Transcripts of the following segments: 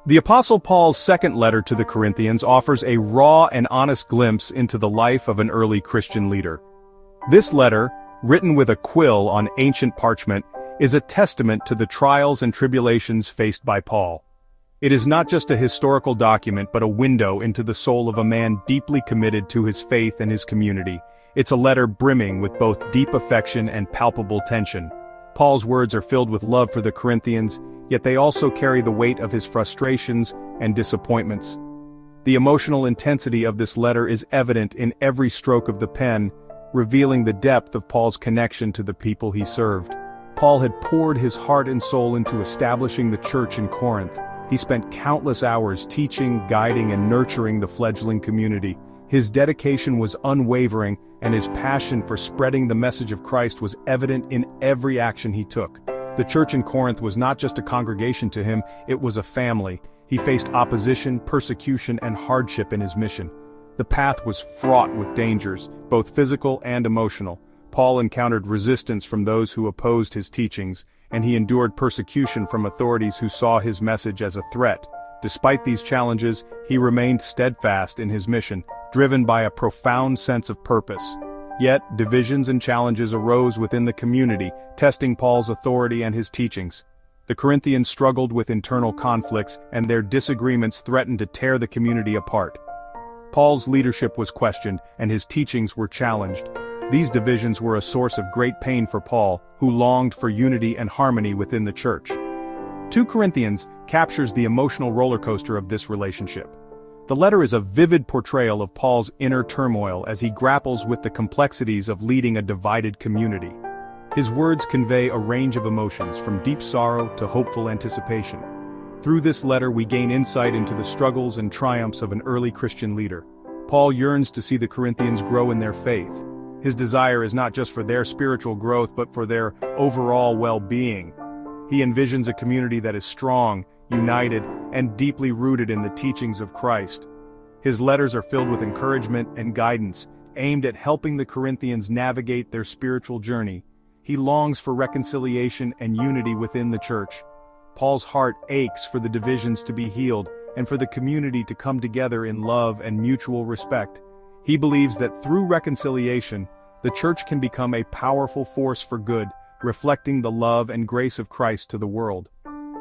The Apostle Paul's second letter to the Corinthians offers a raw and honest glimpse into the life of an early Christian leader. This letter, written with a quill on ancient parchment, is a testament to the trials and tribulations faced by Paul. It is not just a historical document but a window into the soul of a man deeply committed to his faith and his community. It's a letter brimming with both deep affection and palpable tension. Paul's words are filled with love for the Corinthians, yet they also carry the weight of his frustrations and disappointments. The emotional intensity of this letter is evident in every stroke of the pen, revealing the depth of Paul's connection to the people he served. Paul had poured his heart and soul into establishing the church in Corinth. He spent countless hours teaching, guiding, and nurturing the fledgling community. His dedication was unwavering, and his passion for spreading the message of Christ was evident in every action he took. The church in Corinth was not just a congregation to him, it was a family. He faced opposition, persecution, and hardship in his mission. The path was fraught with dangers, both physical and emotional. Paul encountered resistance from those who opposed his teachings, and he endured persecution from authorities who saw his message as a threat. Despite these challenges, he remained steadfast in his mission, driven by a profound sense of purpose. Yet, divisions and challenges arose within the community, testing Paul's authority and his teachings. The Corinthians struggled with internal conflicts, and their disagreements threatened to tear the community apart. Paul's leadership was questioned, and his teachings were challenged. These divisions were a source of great pain for Paul, who longed for unity and harmony within the church. 2 Corinthians captures the emotional roller coaster of this relationship. The letter is a vivid portrayal of Paul's inner turmoil as he grapples with the complexities of leading a divided community. His words convey a range of emotions, from deep sorrow to hopeful anticipation. Through this letter we gain insight into the struggles and triumphs of an early Christian leader. Paul yearns to see the Corinthians grow in their faith. His desire is not just for their spiritual growth but for their overall well-being. He envisions a community that is strong, united, and deeply rooted in the teachings of Christ. His letters are filled with encouragement and guidance, aimed at helping the Corinthians navigate their spiritual journey. He longs for reconciliation and unity within the church. Paul's heart aches for the divisions to be healed, and for the community to come together in love and mutual respect. He believes that through reconciliation, the church can become a powerful force for good, reflecting the love and grace of Christ to the world.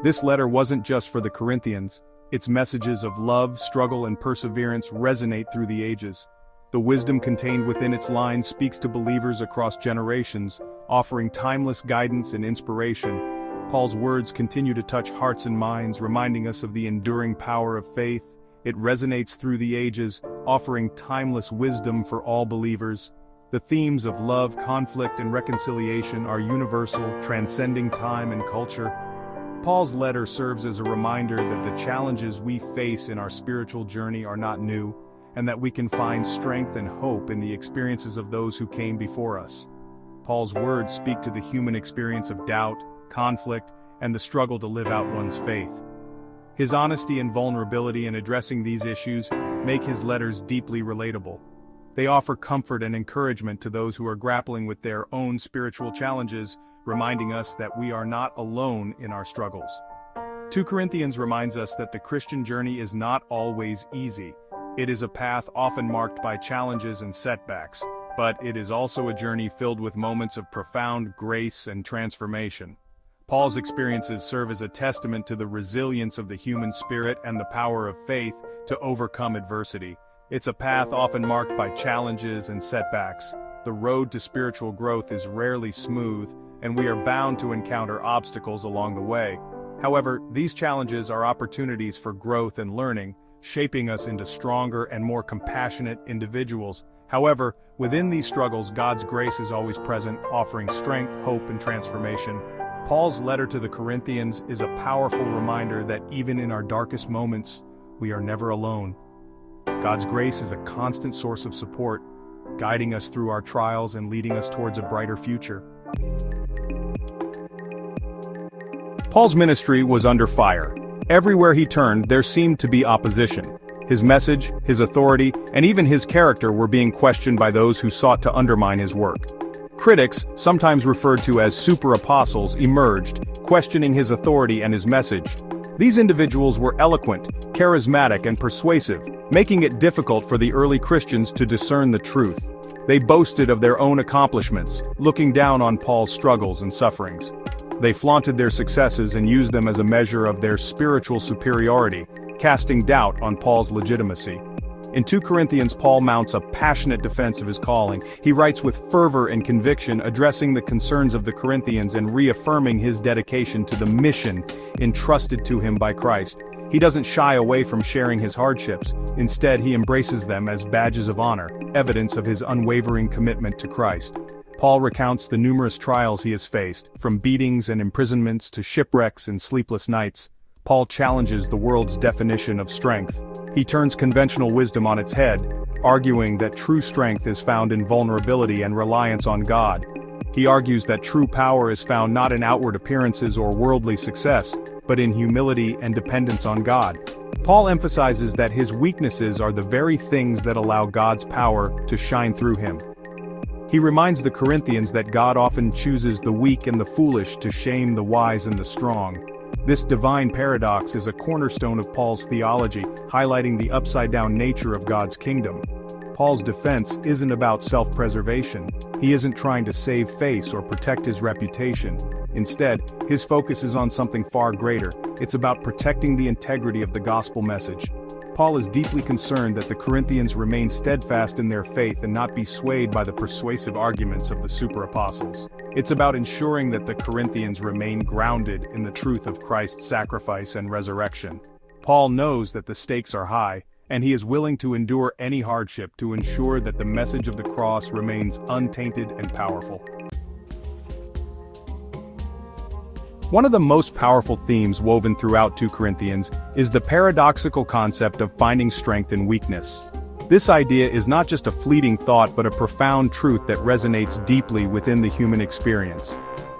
This letter wasn't just for the Corinthians. Its messages of love, struggle, and perseverance resonate through the ages. The wisdom contained within its lines speaks to believers across generations, offering timeless guidance and inspiration. Paul's words continue to touch hearts and minds, reminding us of the enduring power of faith. It resonates through the ages, offering timeless wisdom for all believers. The themes of love, conflict, and reconciliation are universal, transcending time and culture. Paul's letter serves as a reminder that the challenges we face in our spiritual journey are not new, and that we can find strength and hope in the experiences of those who came before us. Paul's words speak to the human experience of doubt, conflict, and the struggle to live out one's faith. His honesty and vulnerability in addressing these issues make his letters deeply relatable. They offer comfort and encouragement to those who are grappling with their own spiritual challenges, reminding us that we are not alone in our struggles. 2 Corinthians reminds us that the Christian journey is not always easy. It is a path often marked by challenges and setbacks, but it is also a journey filled with moments of profound grace and transformation. Paul's experiences serve as a testament to the resilience of the human spirit and the power of faith to overcome adversity. It's a path often marked by challenges and setbacks. The road to spiritual growth is rarely smooth, and we are bound to encounter obstacles along the way. However, these challenges are opportunities for growth and learning, shaping us into stronger and more compassionate individuals. However, within these struggles, God's grace is always present, offering strength, hope, and transformation. Paul's letter to the Corinthians is a powerful reminder that even in our darkest moments, we are never alone. God's grace is a constant source of support, guiding us through our trials and leading us towards a brighter future. Paul's ministry was under fire. Everywhere he turned, there seemed to be opposition. His message, his authority, and even his character were being questioned by those who sought to undermine his work. Critics, sometimes referred to as super apostles, emerged, questioning his authority and his message. These individuals were eloquent, charismatic, and persuasive, making it difficult for the early Christians to discern the truth. They boasted of their own accomplishments, looking down on Paul's struggles and sufferings. They flaunted their successes and used them as a measure of their spiritual superiority, casting doubt on Paul's legitimacy. In 2 Corinthians, Paul mounts a passionate defense of his calling. He writes with fervor and conviction, addressing the concerns of the Corinthians and reaffirming his dedication to the mission entrusted to him by Christ. He doesn't shy away from sharing his hardships. Instead, he embraces them as badges of honor, evidence of his unwavering commitment to Christ. Paul recounts the numerous trials he has faced, from beatings and imprisonments to shipwrecks and sleepless nights. Paul challenges the world's definition of strength. He turns conventional wisdom on its head, arguing that true strength is found in vulnerability and reliance on God. He argues that true power is found not in outward appearances or worldly success, but in humility and dependence on God. Paul emphasizes that his weaknesses are the very things that allow God's power to shine through him. He reminds the Corinthians that God often chooses the weak and the foolish to shame the wise and the strong. This divine paradox is a cornerstone of Paul's theology, highlighting the upside-down nature of God's kingdom. Paul's defense isn't about self-preservation. He isn't trying to save face or protect his reputation. Instead, his focus is on something far greater. It's about protecting the integrity of the gospel message. Paul is deeply concerned that the Corinthians remain steadfast in their faith and not be swayed by the persuasive arguments of the super-apostles. It's about ensuring that the Corinthians remain grounded in the truth of Christ's sacrifice and resurrection. Paul knows that the stakes are high, and he is willing to endure any hardship to ensure that the message of the cross remains untainted and powerful. One of the most powerful themes woven throughout 2 Corinthians is the paradoxical concept of finding strength in weakness. This idea is not just a fleeting thought but a profound truth that resonates deeply within the human experience.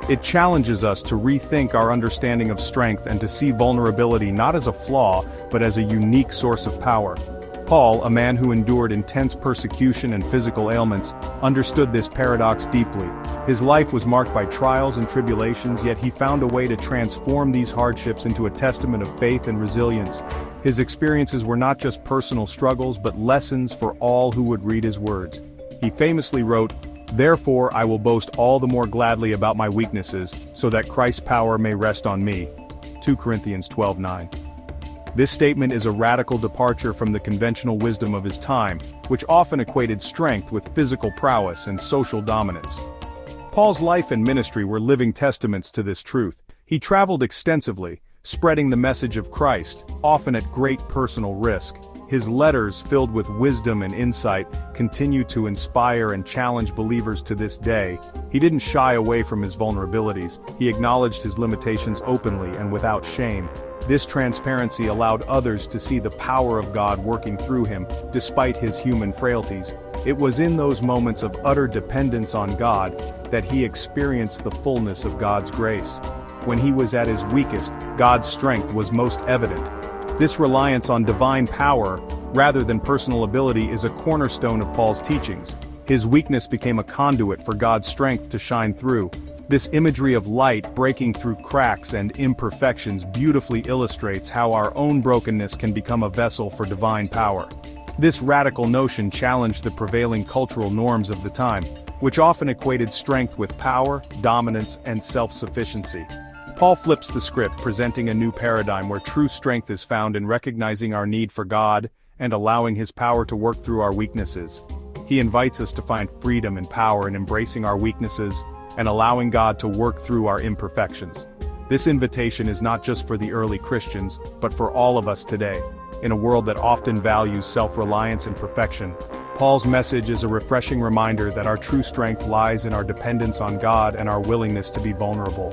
It challenges us to rethink our understanding of strength and to see vulnerability not as a flaw but as a unique source of power. Paul, a man who endured intense persecution and physical ailments, understood this paradox deeply. His life was marked by trials and tribulations, yet he found a way to transform these hardships into a testament of faith and resilience. His experiences were not just personal struggles but lessons for all who would read his words. He famously wrote, "Therefore I will boast all the more gladly about my weaknesses, so that Christ's power may rest on me." 2 Corinthians 12:9. This statement is a radical departure from the conventional wisdom of his time, which often equated strength with physical prowess and social dominance. Paul's life and ministry were living testaments to this truth. He traveled extensively, spreading the message of Christ, often at great personal risk. His letters, filled with wisdom and insight, continue to inspire and challenge believers to this day. He didn't shy away from his vulnerabilities. He acknowledged his limitations openly and without shame. This transparency allowed others to see the power of God working through him, despite his human frailties. It was in those moments of utter dependence on God that he experienced the fullness of God's grace. When he was at his weakest, God's strength was most evident. This reliance on divine power, rather than personal ability, is a cornerstone of Paul's teachings. His weakness became a conduit for God's strength to shine through. This imagery of light breaking through cracks and imperfections beautifully illustrates how our own brokenness can become a vessel for divine power. This radical notion challenged the prevailing cultural norms of the time, which often equated strength with power, dominance, and self-sufficiency. Paul flips the script, presenting a new paradigm where true strength is found in recognizing our need for God and allowing his power to work through our weaknesses. He invites us to find freedom and power in embracing our weaknesses and allowing God to work through our imperfections. This invitation is not just for the early Christians, but for all of us today. In a world that often values self-reliance and perfection, Paul's message is a refreshing reminder that our true strength lies in our dependence on God and our willingness to be vulnerable.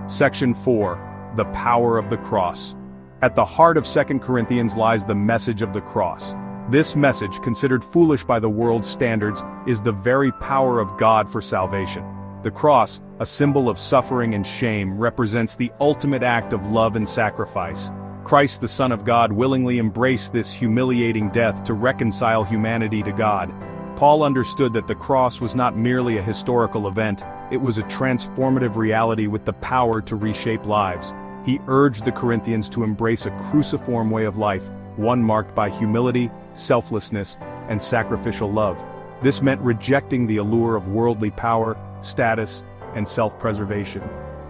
Section 4. The Power of the Cross. At the heart of 2 Corinthians lies the message of the cross. This message, considered foolish by the world's standards, is the very power of God for salvation. The cross, a symbol of suffering and shame, represents the ultimate act of love and sacrifice. Christ, the Son of God, willingly embraced this humiliating death to reconcile humanity to God. Paul understood that the cross was not merely a historical event, It was a transformative reality with the power to reshape lives. He urged the Corinthians to embrace a cruciform way of life, one marked by humility, selflessness, and sacrificial love. This meant rejecting the allure of worldly power, status, and self-preservation.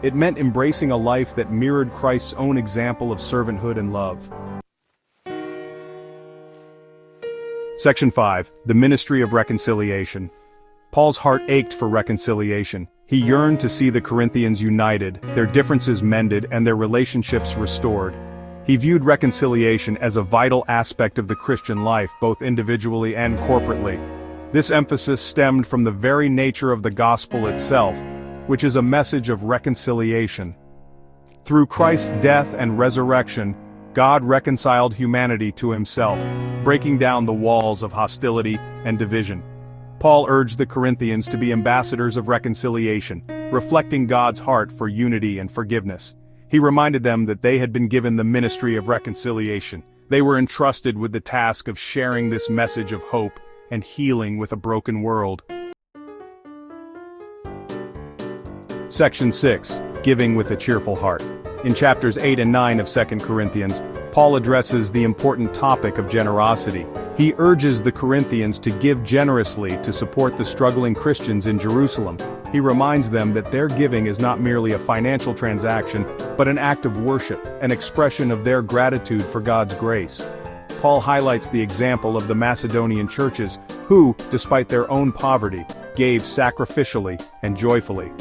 It meant embracing a life that mirrored Christ's own example of servanthood and love. Section 5. The Ministry of Reconciliation. Paul's heart ached for reconciliation. He yearned to see the Corinthians united, their differences mended, and their relationships restored. He viewed reconciliation as a vital aspect of the Christian life, both individually and corporately. This emphasis stemmed from the very nature of the gospel itself, which is a message of reconciliation. Through Christ's death and resurrection, God reconciled humanity to himself, breaking down the walls of hostility and division. Paul urged the Corinthians to be ambassadors of reconciliation, reflecting God's heart for unity and forgiveness. He reminded them that they had been given the ministry of reconciliation. They were entrusted with the task of sharing this message of hope and healing with a broken world. Section 6. Giving with a cheerful heart. In chapters 8 and 9 of 2 Corinthians, Paul addresses the important topic of generosity. He urges the Corinthians to give generously to support the struggling Christians in Jerusalem. He reminds them that their giving is not merely a financial transaction, but an act of worship, an expression of their gratitude for God's grace. Paul highlights the example of the Macedonian churches, who, despite their own poverty, gave sacrificially and joyfully.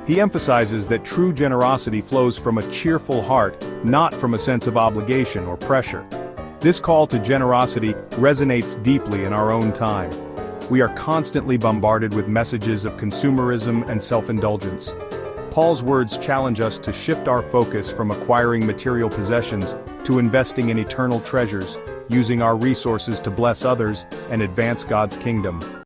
He emphasizes that true generosity flows from a cheerful heart, not from a sense of obligation or pressure. This call to generosity resonates deeply in our own time. We are constantly bombarded with messages of consumerism and self-indulgence. Paul's words challenge us to shift our focus from acquiring material possessions to investing in eternal treasures, using our resources to bless others and advance God's kingdom.